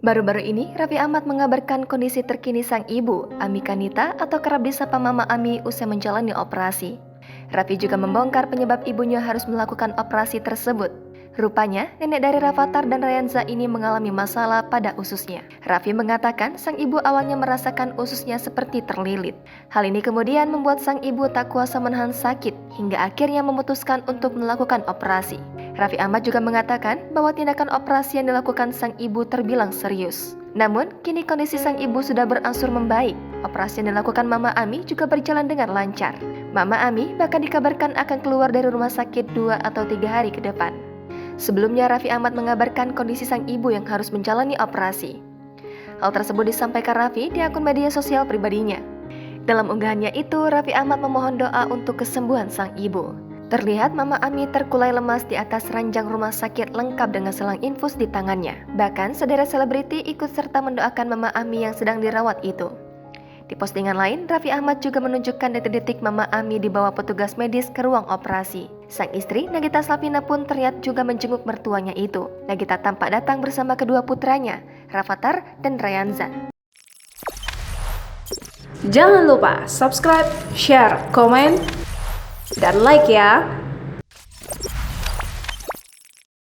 Baru-baru ini, Raffi Ahmad mengabarkan kondisi terkini sang ibu, Ami Kanita atau kerap disapa Mama Ami usai menjalani operasi. Raffi juga membongkar penyebab ibunya harus melakukan operasi tersebut. Rupanya, nenek dari Rafattar dan Rayanza ini mengalami masalah pada ususnya. Raffi mengatakan sang ibu awalnya merasakan ususnya seperti terlilit. Hal ini kemudian membuat sang ibu tak kuasa menahan sakit hingga akhirnya memutuskan untuk melakukan operasi. Raffi Ahmad juga mengatakan bahwa tindakan operasi yang dilakukan sang ibu terbilang serius. Namun, kini kondisi sang ibu sudah berangsur membaik. Operasi yang dilakukan Mama Ami juga berjalan dengan lancar. Mama Ami bahkan dikabarkan akan keluar dari rumah sakit 2 atau 3 hari ke depan. Sebelumnya, Raffi Ahmad mengabarkan kondisi sang ibu yang harus menjalani operasi. Hal tersebut disampaikan Raffi di akun media sosial pribadinya. Dalam unggahannya itu, Raffi Ahmad memohon doa untuk kesembuhan sang ibu. Terlihat Mama Ami terkulai lemas di atas ranjang rumah sakit lengkap dengan selang infus di tangannya. Bahkan sederet selebriti ikut serta mendoakan Mama Ami yang sedang dirawat itu. Di postingan lain, Raffi Ahmad juga menunjukkan detik-detik Mama Ami dibawa petugas medis ke ruang operasi. Sang istri, Nagita Slavina pun terlihat juga menjenguk mertuanya itu. Nagita tampak datang bersama kedua putranya, Rafattar dan Rayanza. Jangan lupa subscribe, share, komen, dan like ya.